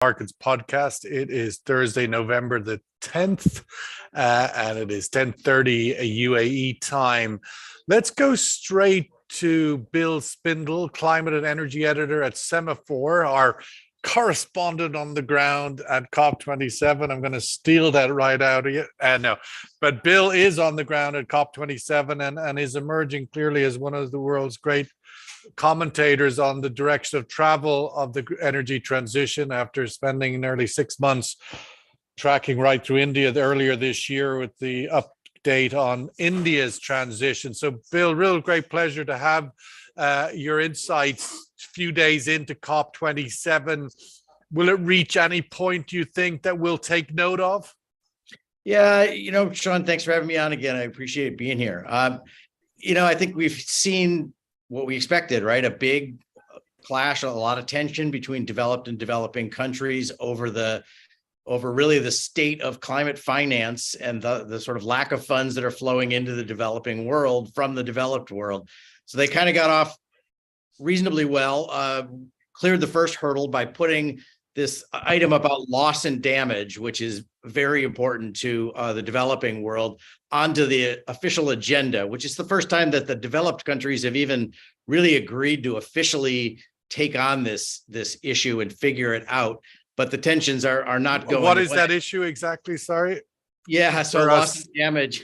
Markets podcast. It is Thursday, November the 10th, and it is 10:30 UAE time. Let's go straight to Bill Spindle, climate and energy editor at Semafor, our correspondent on the ground at COP27. I'm going to steal that right out of you. No, but Bill is on the ground at COP27 and is emerging clearly as one of the world's great commentators on the direction of travel of the energy transition after spending nearly 6 months tracking right through India earlier this year with the update on India's transition. So, Bill, real great pleasure to have your insights a few days into COP27. Will it reach any point you think that we'll take note of? Yeah, Sean, thanks for having me on again. I appreciate being here. I think we've seen what we expected, right? A big clash, a lot of tension between developed and developing countries over really the state of climate finance and the sort of lack of funds that are flowing into the developing world from the developed world. So they kind of got off reasonably well, cleared the first hurdle by putting this item about loss and damage, which is very important to the developing world, onto the official agenda, which is the first time that the developed countries have even really agreed to officially take on this issue and figure it out. But the tensions are not going. What is that issue exactly? Sorry. Yeah, so loss and damage.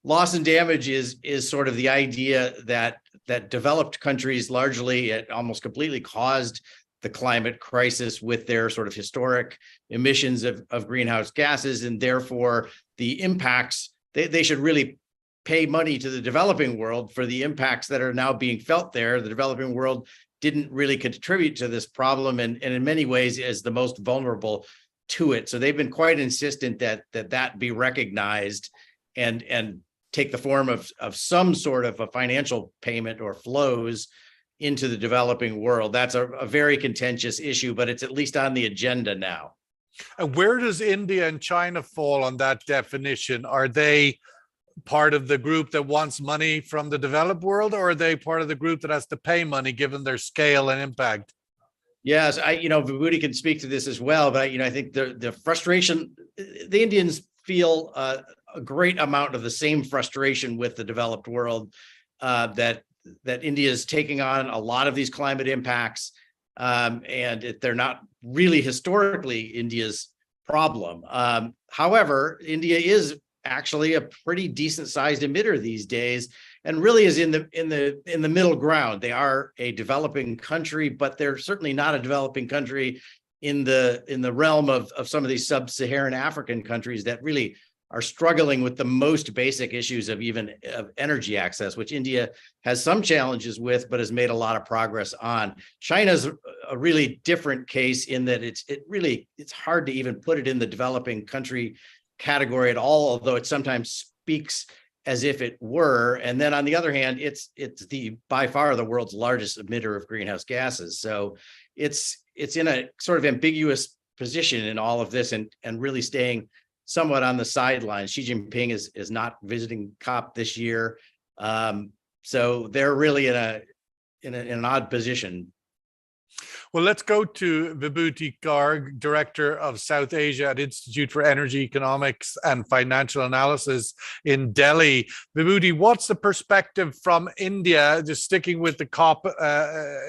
Loss and damage is sort of the idea that developed countries largely, almost completely, caused the climate crisis with their sort of historic emissions of greenhouse gases, and therefore the impacts, they should really pay money to the developing world for the impacts that are now being felt there. The developing world didn't really contribute to this problem, and in many ways is the most vulnerable to it. So they've been quite insistent that be recognized and take the form of some sort of a financial payment or flows into the developing world. That's a very contentious issue, but it's at least on the agenda now. And where does India and China fall on that definition? Are they part of the group that wants money from the developed world, or are they part of the group that has to pay money given their scale and impact? Yes, Vibhuti can speak to this as well, but I think the frustration, the Indians feel a great amount of the same frustration with the developed world, that India is taking on a lot of these climate impacts, and they're not really historically India's problem. However, India is actually a pretty decent sized emitter these days, and really is in the middle ground. They are a developing country, but they're certainly not a developing country in the realm of some of these sub-Saharan African countries that really are struggling with the most basic issues of energy access, which India has some challenges with, but has made a lot of progress on. China's a really different case in that it's hard to even put it in the developing country category at all, although it sometimes speaks as if it were. And then on the other hand, it's by far the world's largest emitter of greenhouse gases. So it's in a sort of ambiguous position in all of this, and really staying somewhat on the sidelines. Xi Jinping is not visiting COP this year, so they're really in an odd position. Well, let's go to Vibhuti Garg, Director of South Asia at Institute for Energy Economics and Financial Analysis in Delhi. Vibhuti, what's the perspective from India, just sticking with the COP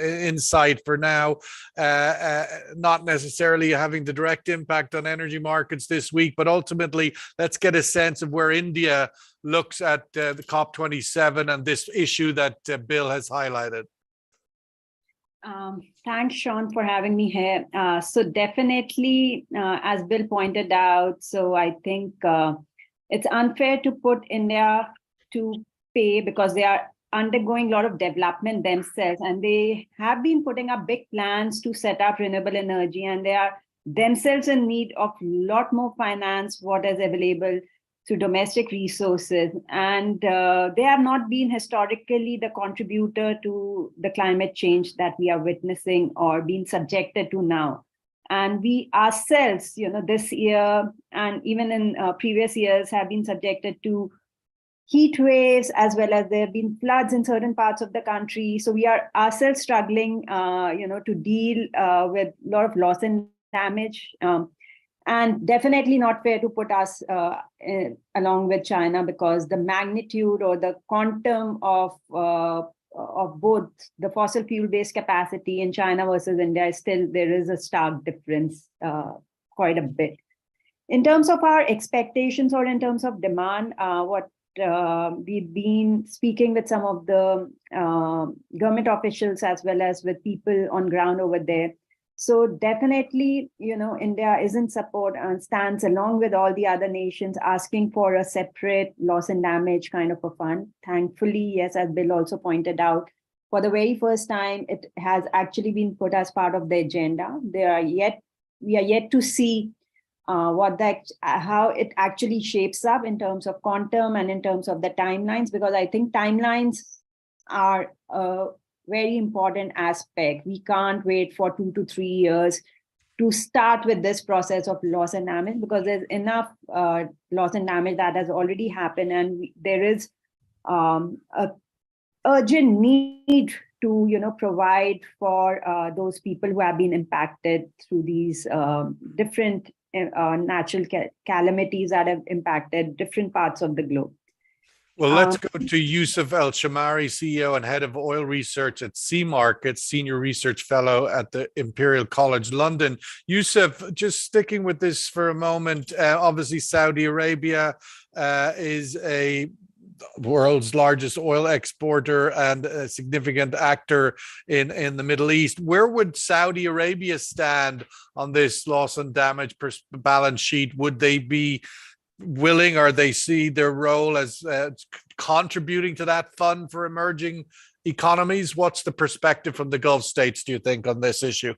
insight for now, not necessarily having the direct impact on energy markets this week, but ultimately let's get a sense of where India looks at the COP27 and this issue that Bill has highlighted. Thanks, Sean, for having me here. So definitely, as Bill pointed out, so I think it's unfair to put India to pay because they are undergoing a lot of development themselves, and they have been putting up big plans to set up renewable energy, and they are themselves in need of a lot more finance, what is available to domestic resources. And they have not been historically the contributor to the climate change that we are witnessing or being subjected to now. And we ourselves, this year and even in previous years have been subjected to heat waves, as well as there have been floods in certain parts of the country. So we are ourselves struggling, to deal with a lot of loss and damage. And definitely not fair to put us along with China, because the magnitude or the quantum of both the fossil fuel-based capacity in China versus India is still, there is a stark difference, quite a bit. In terms of our expectations or in terms of demand, what we've been speaking with some of the government officials as well as with people on ground over there. So definitely, India is in support and stands along with all the other nations asking for a separate loss and damage kind of a fund. Thankfully, yes, as Bill also pointed out, for the very first time, it has actually been put as part of the agenda. We are yet to see how it actually shapes up in terms of quantum and in terms of the timelines, because I think timelines are very important aspect. We can't wait for 2 to 3 years to start with this process of loss and damage, because there's enough loss and damage that has already happened, and there is a urgent need to provide for those people who have been impacted through these different natural calamities that have impacted different parts of the globe. Well, let's go to Yusuf El Shamari, CEO and head of oil research at Sea Markets, senior research fellow at the Imperial College London. Yusuf, just sticking with this for a moment, obviously Saudi Arabia is a world's largest oil exporter and a significant actor in the Middle East. Where would Saudi Arabia stand on this loss and damage balance sheet? Would they be willing, or they see their role as contributing to that fund for emerging economies? What's the perspective from the Gulf states, do you think, on this issue?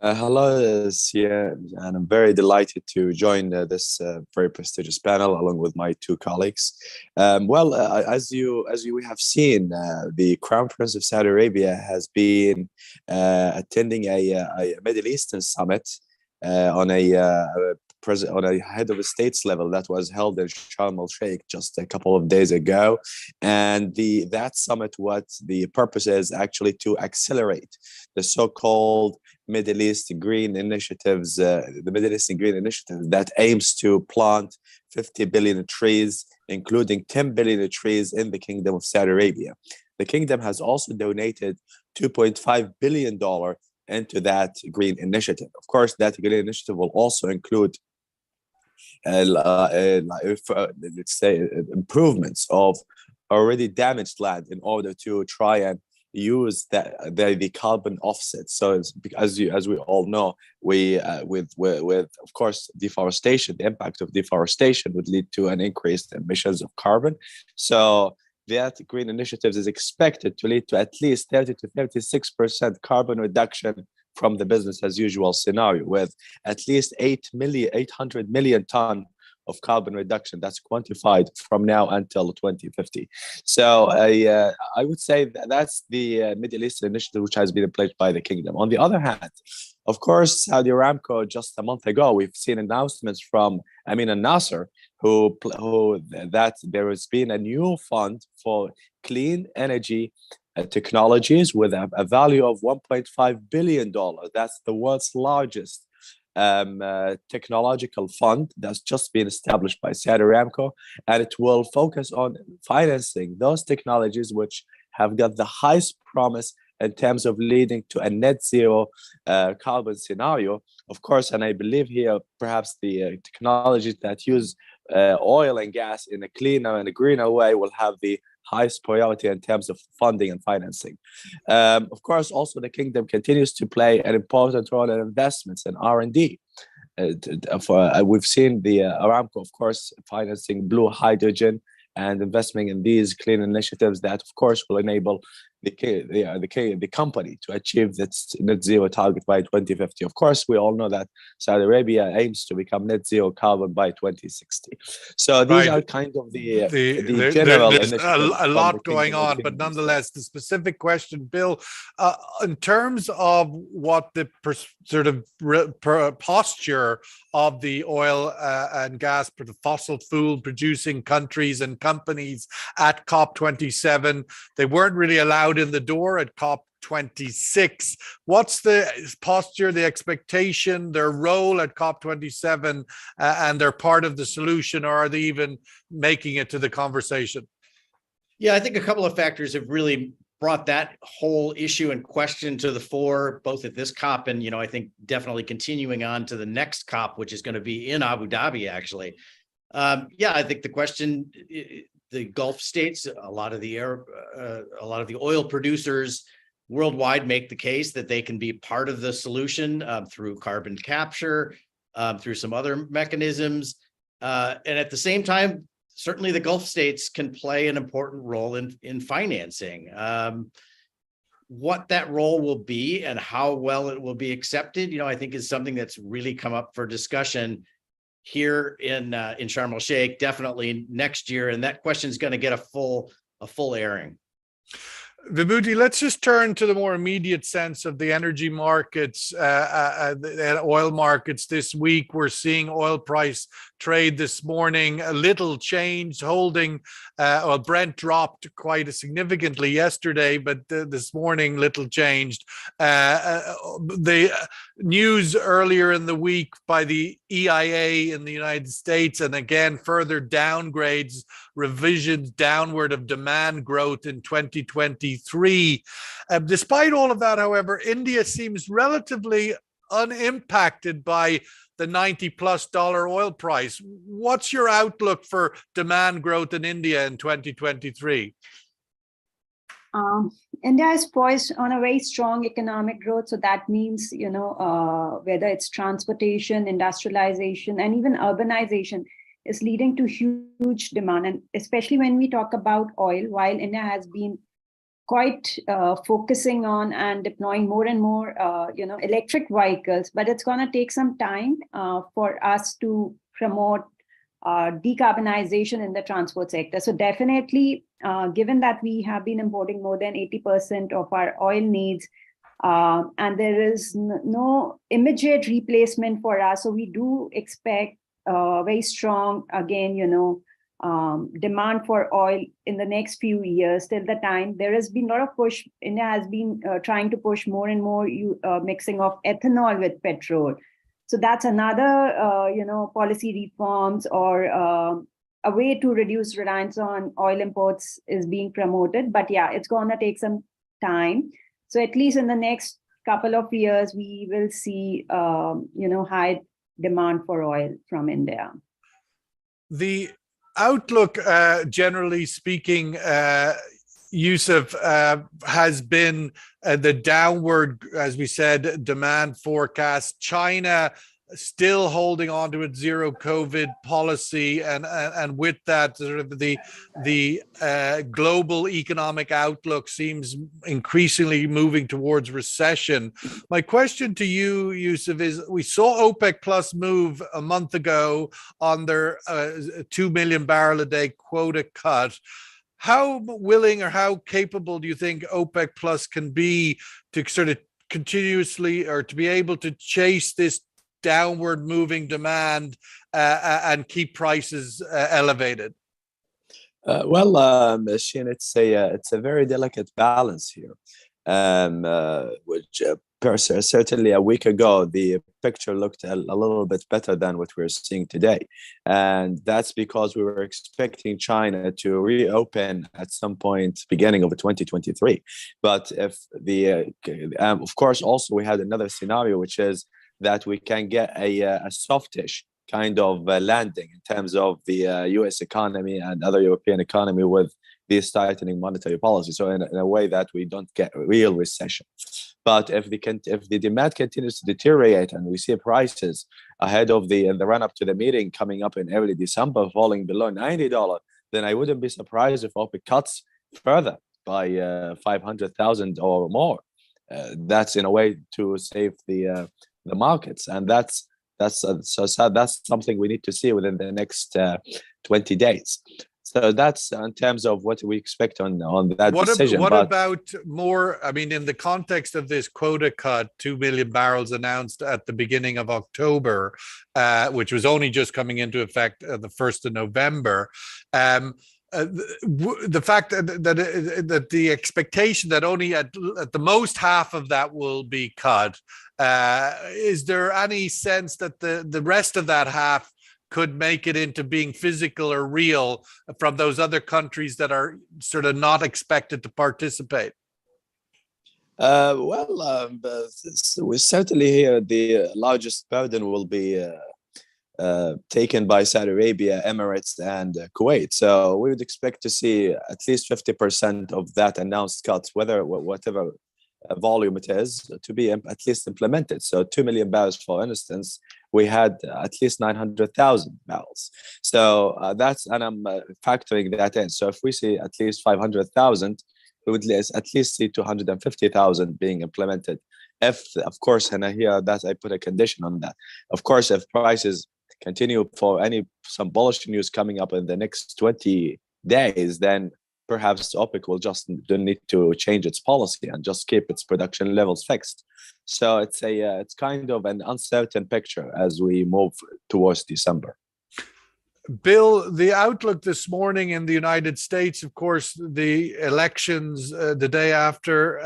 Hello, Sia, and I'm very delighted to join this very prestigious panel along with my two colleagues. As we have seen, the Crown Prince of Saudi Arabia has been attending a Middle Eastern summit on a head of states level that was held in Sharm el Sheikh just a couple of days ago, and that summit, what the purpose is actually to accelerate the so-called Middle East Green Initiatives, the Middle Eastern Green Initiative that aims to plant 50 billion trees, including 10 billion trees in the Kingdom of Saudi Arabia. The Kingdom has also donated $2.5 billion into that green initiative. Of course, that green initiative will also include let's say improvements of already damaged land in order to try and use the carbon offset. So it's, as we all know, with of course deforestation, the impact of deforestation would lead to an increased emissions of carbon. So that green initiatives is expected to lead to at least 30 to 36% carbon reduction from the business as usual scenario, with at least 800 million ton of carbon reduction that's quantified from now until 2050. So I would say that's the Middle East initiative which has been pledged by the Kingdom. On the other hand, of course, Saudi Aramco, just a month ago, we've seen announcements from Amin al-Nasser, who that there has been a new fund for clean energy technologies with a value of $1.5 billion. That's the world's largest technological fund that's just been established by Saudi Aramco, and it will focus on financing those technologies which have got the highest promise in terms of leading to a net zero carbon scenario. Of course, and I believe here perhaps the technologies that use oil and gas in a cleaner and a greener way will have the highest priority in terms of funding and financing. Of course, also the Kingdom continues to play an important role in investments in R&D. We've seen the Aramco, of course, financing blue hydrogen and investing in these clean initiatives that, of course, will enable the company to achieve its net zero target by 2050. Of course, we all know that Saudi Arabia aims to become net zero carbon by 2060. So these are kind of the general there's initiatives. a lot going on, but nonetheless, the specific question, Bill, in terms of what the posture of the oil and gas, the fossil fuel producing countries and companies at COP27, they weren't really allowed in the door at COP COP26. What's the posture, the expectation, their role at COP27, and they're part of the solution, or are they even making it to the conversation? Yeah, I think a couple of factors have really brought that whole issue and question to the fore, both at this COP and, I think definitely continuing on to the next COP, which is going to be in Abu Dhabi, actually. I think the question, the Gulf states, a lot of the oil producers worldwide make the case that they can be part of the solution through carbon capture, through some other mechanisms. And at the same time, certainly the Gulf states can play an important role in financing. What that role will be and how well it will be accepted, I think is something that's really come up for discussion here in Sharm el Sheikh, definitely next year. And that question is going to get a full airing. Vibhuti, let's just turn to the more immediate sense of the energy markets, the oil markets this week. We're seeing oil price trade this morning, a little change, holding, Brent dropped quite significantly yesterday, but this morning, little changed. The news earlier in the week by the EIA in the United States, and again, further downgrades, revisions downward of demand growth in 2023. Despite all of that, however, India seems relatively unimpacted by the $90+ oil price. What's your outlook for demand growth in India in 2023? India is poised on a very strong economic growth. So that means, whether it's transportation, industrialization, and even urbanization is leading to huge demand. And especially when we talk about oil, while India has been quite focusing on and deploying more and more, electric vehicles, but it's going to take some time for us to promote decarbonization in the transport sector. So definitely, given that we have been importing more than 80% of our oil needs, and there is no immediate replacement for us, so we do expect very strong, again, demand for oil in the next few years. Till the time there has been a lot of push, India has been trying to push more and more mixing of ethanol with petrol. So that's another, policy reforms or a way to reduce reliance on oil imports is being promoted. But yeah, it's going to take some time. So at least in the next couple of years, we will see, high demand for oil from India. The outlook, generally speaking, Yusuf, has been the downward, as we said, demand forecast. China still holding on to its zero COVID policy, and with that, sort of the global economic outlook seems increasingly moving towards recession. My question to you, Yusuf, is: we saw OPEC Plus move a month ago on their 2 million barrel a day quota cut. How willing or how capable do you think OPEC Plus can be to sort of continuously, or to be able to chase this downward moving demand and keep prices elevated? Shane, it's a very delicate balance here, which certainly a week ago the picture looked a little bit better than what we're seeing today, and that's because we were expecting China to reopen at some point beginning of 2023. But if of course, also we had another scenario, which is that we can get a softish kind of landing in terms of the U.S. economy and other European economy with this tightening monetary policy. So in a way that we don't get a real recession. But if the demand continues to deteriorate and we see prices ahead of the run up to the meeting coming up in early December falling below $90, then I wouldn't be surprised if OPEC cuts further by 500,000 or more. That's in a way to save the markets, and that's something we need to see within the next 20 days. So that's in terms of what we expect on that decision. What about more? I mean, in the context of this quota cut, 2 million barrels announced at the beginning of October, which was only just coming into effect the 1st of November. the fact that the expectation that only at the most half of that will be cut, is there any sense that the rest of that half could make it into being physical or real from those other countries that are sort of not expected to participate? We certainly hear the largest burden will be taken by Saudi Arabia, Emirates, and Kuwait. So we would expect to see at least 50% of that announced cut, whatever volume it is, to be at least implemented. So 2 million barrels, for instance, we had at least 900,000 barrels. So and I'm factoring that in. So if we see at least 500,000, we would at least see 250,000 being implemented. If, of course, and I hear that I put a condition on that. Of course, if prices continue for some bullish news coming up in the next 20 days, then perhaps OPEC will just need to change its policy and just keep its production levels fixed. So it's kind of an uncertain picture as we move towards December. Bill, the outlook this morning in the United States, of course, the elections the day after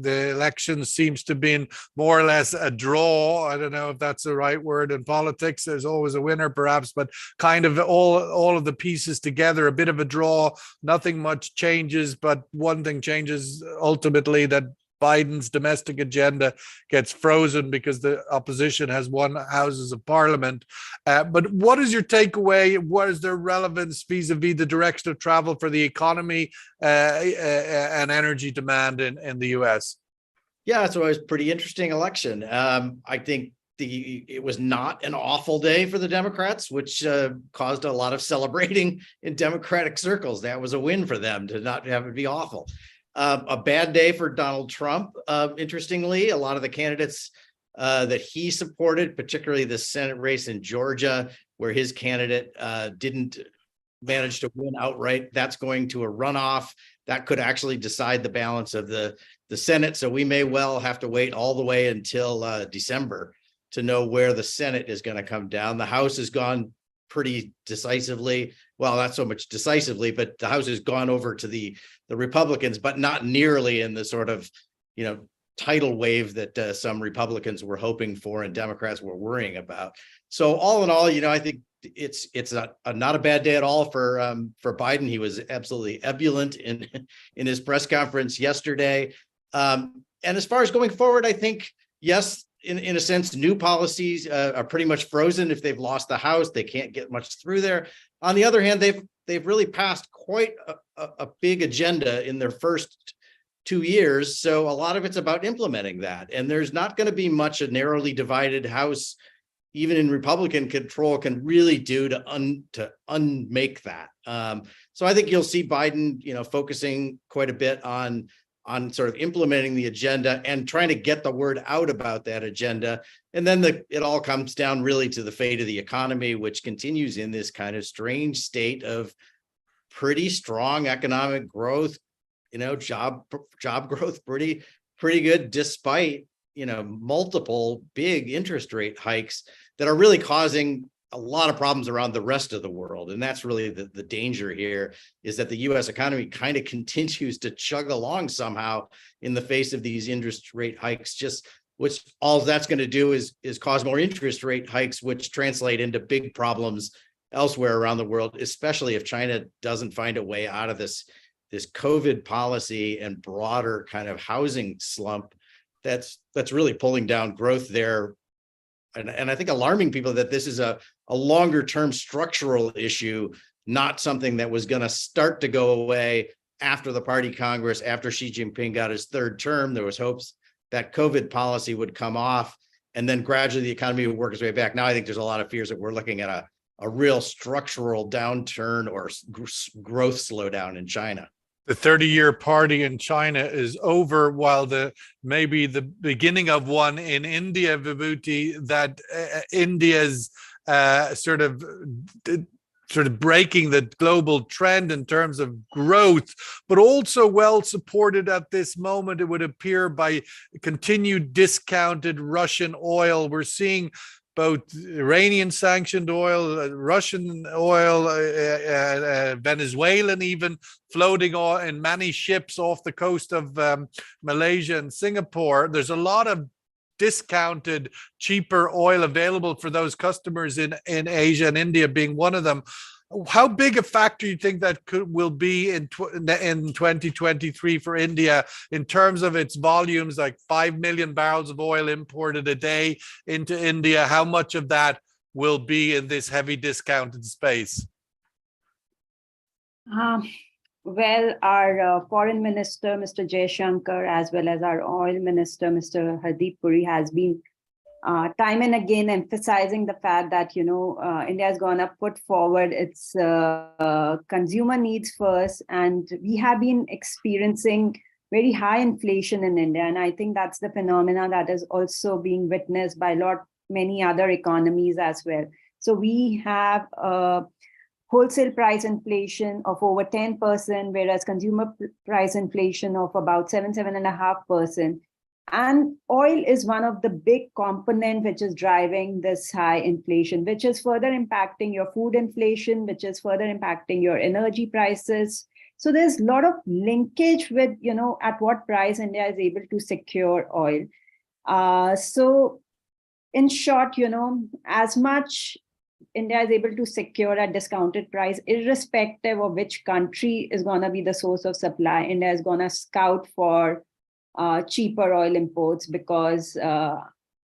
the elections seems to be more or less a draw. I don't know if that's the right word in politics. There's always a winner, perhaps, but kind of all of the pieces together, a bit of a draw. Nothing much changes, but one thing changes ultimately, that Biden's domestic agenda gets frozen because the opposition has won houses of parliament. But what is your takeaway? What is their relevance vis-a-vis the direction of travel for the economy and energy demand in the US? Yeah, so it was a pretty interesting election. I think it was not an awful day for the Democrats, which caused a lot of celebrating in Democratic circles. That was a win for them to not have it be awful. A bad day for Donald Trump. Interestingly, a lot of the candidates that he supported, particularly the Senate race in Georgia, where his candidate didn't manage to win outright, that's going to a runoff. That could actually decide the balance of the Senate. So we may well have to wait all the way until December to know where the Senate is going to come down. The House has gone pretty decisively. Well, not so much decisively, but the House has gone over to the Republicans, but not nearly in the sort of, tidal wave that some Republicans were hoping for and Democrats were worrying about. So all in all, I think it's not a bad day at all for Biden. He was absolutely ebullient in his press conference yesterday. And as far as going forward, I think, yes, in a sense, new policies are pretty much frozen. If they've lost the House, they can't get much through there. On the other hand, they've really passed quite a big agenda in their first 2 years. So a lot of it's about implementing that. And there's not going to be much a narrowly divided House, even in Republican control, can really do to unmake that. So I think you'll see Biden, focusing quite a bit on sort of implementing the agenda and trying to get the word out about that agenda. And then it all comes down really to the fate of the economy, which continues in this kind of strange state of pretty strong economic growth, job growth, pretty good, despite, multiple big interest rate hikes that are really causing a lot of problems around the rest of the world. And that's really the danger here, is that the US economy kind of continues to chug along somehow in the face of these interest rate hikes, which all that's going to do is cause more interest rate hikes, which translate into big problems elsewhere around the world, especially if China doesn't find a way out of this COVID policy and broader kind of housing slump that's really pulling down growth there. And I think alarming people that this is a longer term structural issue, not something that was going to start to go away after the party Congress, after Xi Jinping got his third term. There was hopes that COVID policy would come off and then gradually the economy would work its way back. Now I think there's a lot of fears that we're looking at a real structural downturn or growth slowdown in China. The 30-year party in China is over, while maybe the beginning of one in India, Vibhuti, that India's sort of breaking the global trend in terms of growth, but also well supported at this moment, it would appear, by continued discounted Russian oil. We're seeing both Iranian sanctioned oil, Russian oil, Venezuelan even floating oil in many ships off the coast of Malaysia and Singapore. There's a lot of discounted, cheaper oil available for those customers in Asia, and India being one of them. How big a factor you think that will be in 2023 for India in terms of its volumes, like 5 million barrels of oil imported a day into India? How much of that will be in this heavy discounted space? Well, our foreign minister, Mr. Jaishankar, as well as our oil minister, Mr. Hardeep Puri, has been time and again emphasizing the fact that, India is going to put forward its consumer needs first. And we have been experiencing very high inflation in India. And I think that's the phenomena that is also being witnessed by many other economies as well. So we have wholesale price inflation of over 10%, whereas consumer price inflation of about 7.5%. And oil is one of the big components which is driving this high inflation, which is further impacting your food inflation, which is further impacting your energy prices. So there's a lot of linkage with, at what price India is able to secure oil. So in short, as much India is able to secure a discounted price, irrespective of which country is going to be the source of supply, India is going to scout for cheaper oil imports because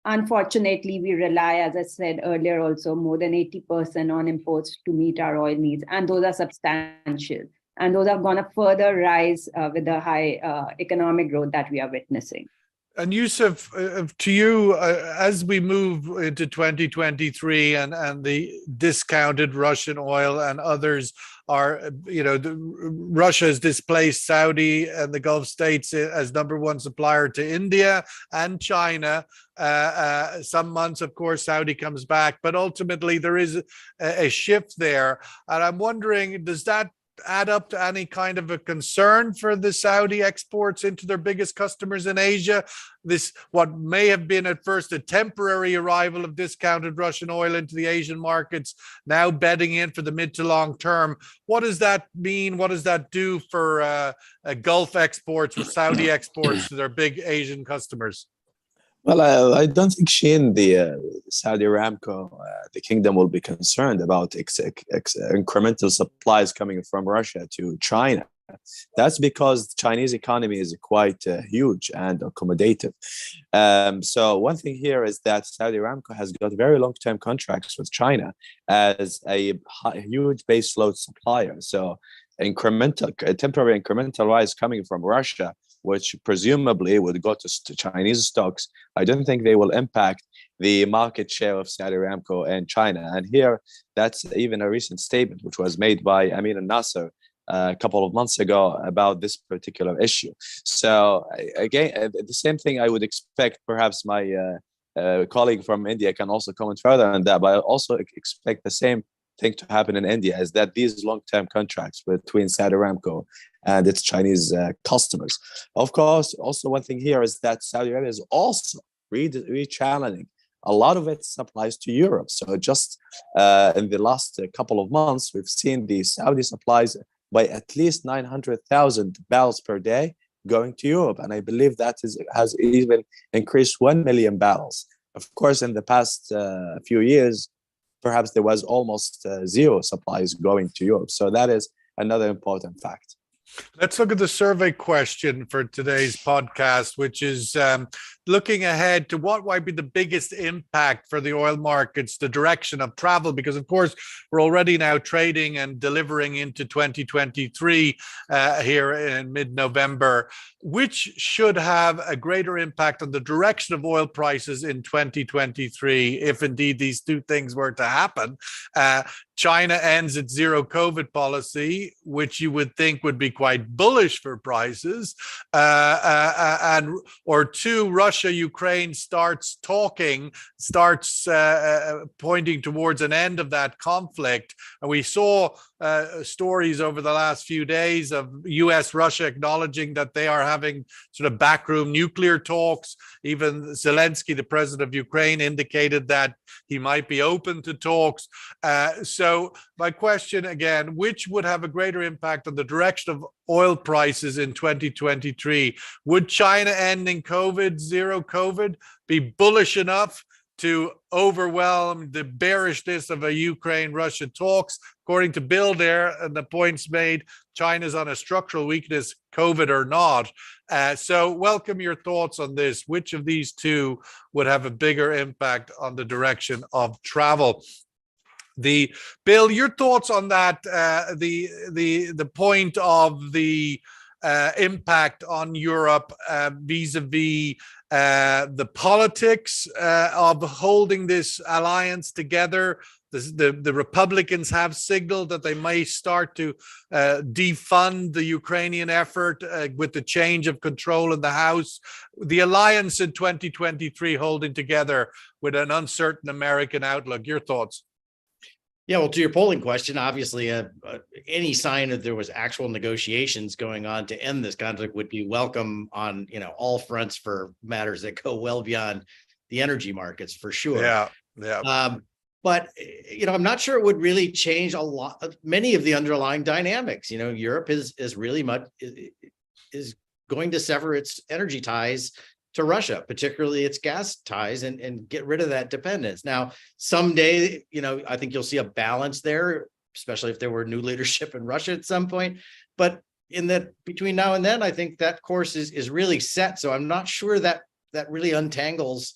unfortunately we rely, as I said earlier, also more than 80% on imports to meet our oil needs. And those are substantial. And those are going to further rise with the high economic growth that we are witnessing. And Yusuf, to you, as we move into 2023 and the discounted Russian oil and others are, Russia has displaced Saudi and the Gulf states as number one supplier to India and China. Some months, of course, Saudi comes back, but ultimately there is a shift there. And I'm wondering, does that add up to any kind of a concern for the Saudi exports into their biggest customers in Asia? This, what may have been at first a temporary arrival of discounted Russian oil into the Asian markets, now bedding in for the mid to long term. What does that mean? What does that do for Gulf exports or Saudi exports to their big Asian customers? Well, I don't think the Saudi Aramco, the kingdom, will be concerned about incremental supplies coming from Russia to China. That's because the Chinese economy is quite huge and accommodative. So one thing here is that Saudi Aramco has got very long-term contracts with China as a huge baseload supplier. So temporary incremental rise coming from Russia, which presumably would go to Chinese stocks, I don't think they will impact the market share of Saudi Aramco and China. And here, that's even a recent statement which was made by Amin al-Nasser a couple of months ago about this particular issue. So again, the same thing I would expect, perhaps my colleague from India can also comment further on that, but I also expect the same thing to happen in India, is that these long-term contracts between Saudi Aramco and its Chinese customers. Of course, also one thing here is that Saudi Arabia is also rechanneling a lot of its supplies to Europe. So just in the last couple of months, we've seen the Saudi supplies by at least 900,000 barrels per day going to Europe. And I believe that has even increased 1 million barrels. Of course, in the past few years, perhaps there was almost zero supplies going to Europe. So that is another important fact. Let's look at the survey question for today's podcast, which is looking ahead to what might be the biggest impact for the oil markets, the direction of travel, because of course we're already now trading and delivering into 2023 here in mid-November, which should have a greater impact on the direction of oil prices in 2023, if indeed these two things were to happen. China ends its zero COVID policy, which you would think would be quite bullish for prices. Or two, Russia, Ukraine starts pointing towards an end of that conflict. And we saw stories over the last few days of US Russia acknowledging that they are having sort of backroom nuclear talks. Even Zelensky, the president of Ukraine, indicated that he might be open to talks. So my question again, which would have a greater impact on the direction of oil prices in 2023? Would China ending COVID, zero COVID, be bullish enough to overwhelm the bearishness of a Ukraine-Russia talks? According to Bill there, and the points made, China's on a structural weakness, COVID or not. So welcome your thoughts on this. Which of these two would have a bigger impact on the direction of travel? Bill, your thoughts on that, the point of the impact on Europe vis-a-vis the politics of holding this alliance together. The Republicans have signaled that they may start to defund the Ukrainian effort with the change of control in the House. The alliance in 2023 holding together with an uncertain American outlook. Your thoughts? Yeah, well, to your polling question, obviously, any sign that there was actual negotiations going on to end this conflict would be welcome on, all fronts for matters that go well beyond the energy markets, for sure. Yeah. But I'm not sure it would really change many of the underlying dynamics. Europe is really much is going to sever its energy ties to Russia, particularly its gas ties, and get rid of that dependence. Now, someday, I think you'll see a balance there, especially if there were new leadership in Russia at some point. But between now and then, I think that course is really set. So I'm not sure that really untangles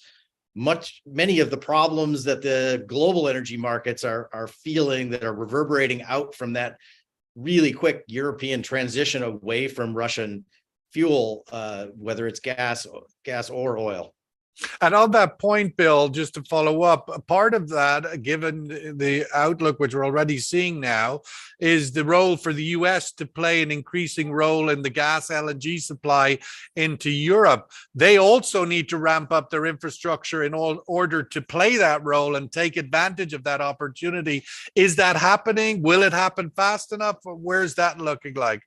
many of the problems that the global energy markets are feeling, that are reverberating out from that really quick European transition away from Russian fuel, whether it's gas or oil. And on that point, Bill, just to follow up, a part of that, given the outlook, which we're already seeing now, is the role for the US to play an increasing role in the gas LNG supply into Europe. They also need to ramp up their infrastructure in order to play that role and take advantage of that opportunity. Is that happening? Will it happen fast enough? Where's that looking like?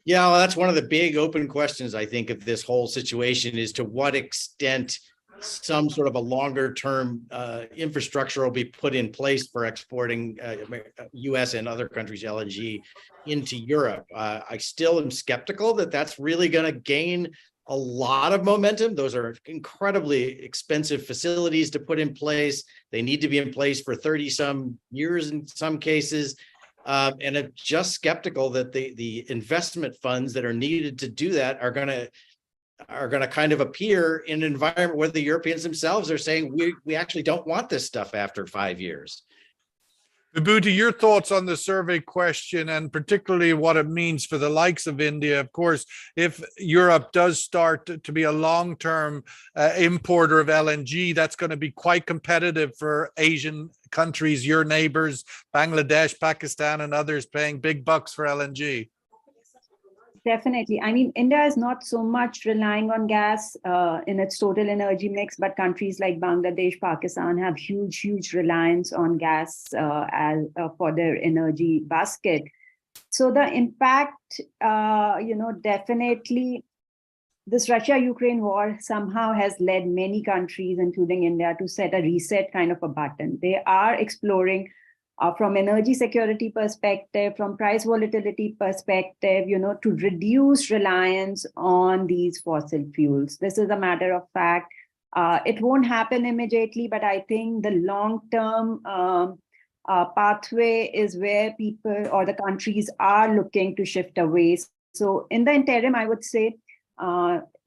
Yeah, well, that's one of the big open questions, I think, of this whole situation, is to what extent some sort of a longer term infrastructure will be put in place for exporting US and other countries' LNG into Europe. I still am skeptical that that's really going to gain a lot of momentum. Those are incredibly expensive facilities to put in place. They need to be in place for 30 some years in some cases. And I'm just skeptical that the investment funds that are needed to do that are going to kind of appear in an environment where the Europeans themselves are saying we actually don't want this stuff after 5 years. Vibhuti, your thoughts on the survey question, and particularly what it means for the likes of India. Of course, if Europe does start to be a long-term importer of LNG, that's going to be quite competitive for Asian countries, your neighbors, Bangladesh, Pakistan, and others paying big bucks for LNG. Definitely. I mean, India is not so much relying on gas in its total energy mix, but countries like Bangladesh, Pakistan have huge reliance on gas for their energy basket. So the impact, definitely this Russia-Ukraine war somehow has led many countries, including India, to set a reset kind of a button. They are exploring from energy security perspective, from price volatility perspective, to reduce reliance on these fossil fuels. This is a matter of fact. It won't happen immediately, but I think the long-term pathway is where people or the countries are looking to shift away. So in the interim, I would say,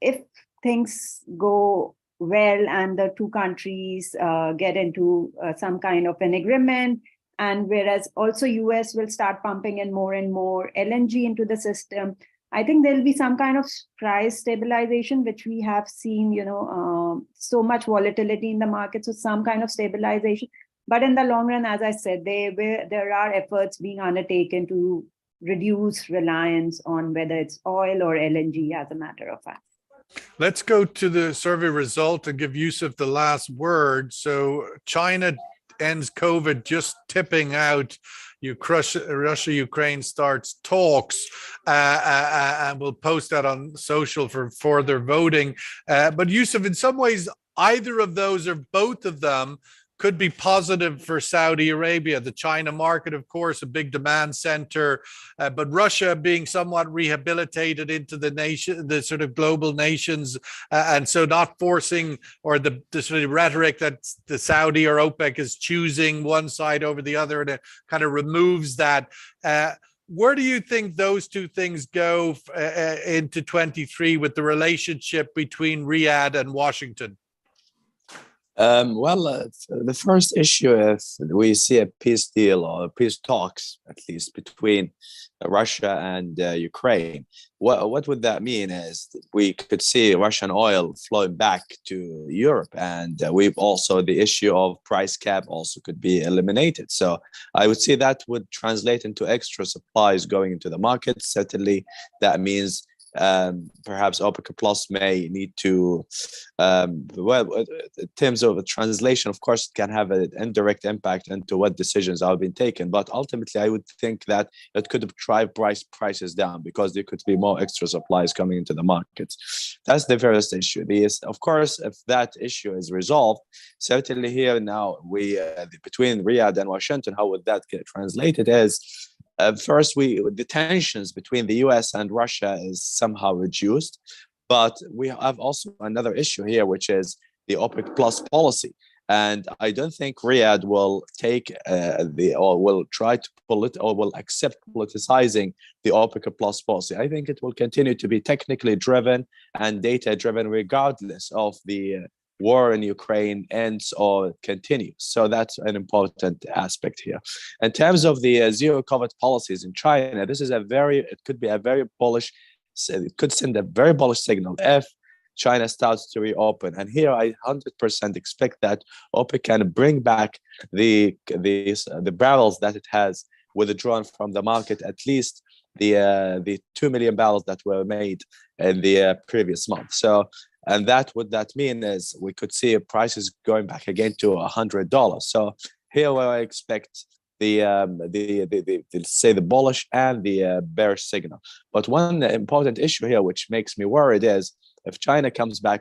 if things go well and the two countries get into some kind of an agreement, and whereas also US will start pumping in more and more LNG into the system, I think there'll be some kind of price stabilization, which we have seen, so much volatility in the market, so some kind of stabilization. But in the long run, as I said, there are efforts being undertaken to reduce reliance on whether it's oil or LNG, as a matter of fact. Let's go to the survey result and give Yusuf the last word. So China ends COVID just tipping out Russia-Ukraine starts talks, and we'll post that on social for further voting. But Yusuf, in some ways, either of those or both of them could be positive for Saudi Arabia. The China market, of course, a big demand center, but Russia being somewhat rehabilitated into the sort of global nations, and so not forcing, or the sort of rhetoric that the Saudi or OPEC is choosing one side over the other, and it kind of removes that. Where do you think those two things go into 23 with the relationship between Riyadh and Washington? The first issue, if we see a peace deal or peace talks, at least between Russia and Ukraine, what would that mean is we could see Russian oil flowing back to Europe, and we've also the issue of price cap also could be eliminated. So I would say that would translate into extra supplies going into the market. Certainly, that means perhaps OPEC Plus may need to, in terms of a translation, of course, it can have an indirect impact into what decisions are being taken. But ultimately, I would think that it could drive prices down because there could be more extra supplies coming into the markets. That's the first issue. Of course, if that issue is resolved, certainly here now, between Riyadh and Washington, how would that get translated is, first, the tensions between the US and Russia is somehow reduced, but we have also another issue here, which is the OPEC Plus policy. And I don't think Riyadh will take or will try to or will accept politicizing the OPEC Plus policy. I think it will continue to be technically driven and data driven, regardless of the war in Ukraine ends or continues. So that's an important aspect here. In terms of the zero COVID policies in China, this is it could be a very bullish, it could send a very bullish signal if China starts to reopen. And here I 100% expect that OPEC can bring back the barrels that it has withdrawn from the market, at least the 2 million barrels that were made in the previous month. So, and what that mean is we could see prices going back again to $100. So here where I expect the bullish and the bearish signal. But one important issue here, which makes me worried, is if China comes back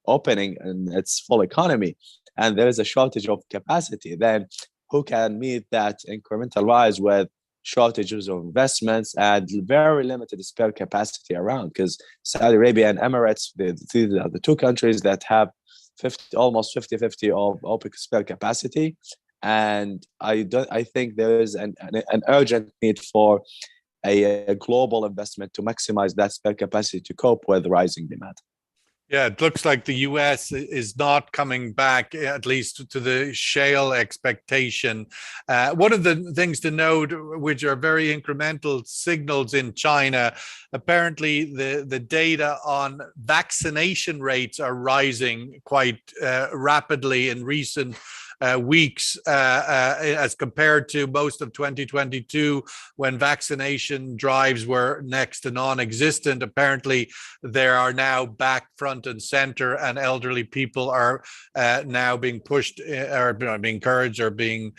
opening in its full economy and there is a shortage of capacity, then who can meet that incremental rise with shortages of investments and very limited spare capacity around? Because Saudi Arabia and Emirates, the two countries that have almost 50-50 of OPEC spare capacity. And I think there is an urgent need for a global investment to maximize that spare capacity to cope with rising demand. Yeah, it looks like the US is not coming back, at least to the shale expectation. One of the things to note, which are very incremental signals in China, apparently the data on vaccination rates are rising quite rapidly in recent weeks as compared to most of 2022, when vaccination drives were next to non-existent. Apparently, they are now back front and center, and elderly people are now being pushed or being encouraged or being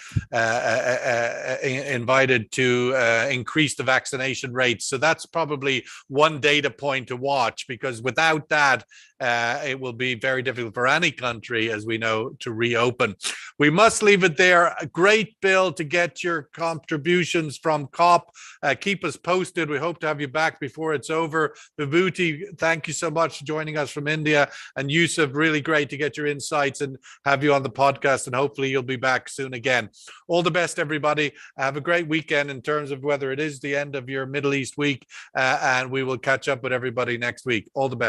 invited to increase the vaccination rates. So that's probably one data point to watch, because without that, it will be very difficult for any country, as we know, to reopen. We must leave it there. A great, Bill, to get your contributions from COP. Keep us posted. We hope to have you back before it's over. Vibhuti, thank you so much for joining us from India. And Yusuf, really great to get your insights and have you on the podcast. And hopefully you'll be back soon again. All the best, everybody. Have a great weekend in terms of whether it is the end of your Middle East week. And we will catch up with everybody next week. All the best.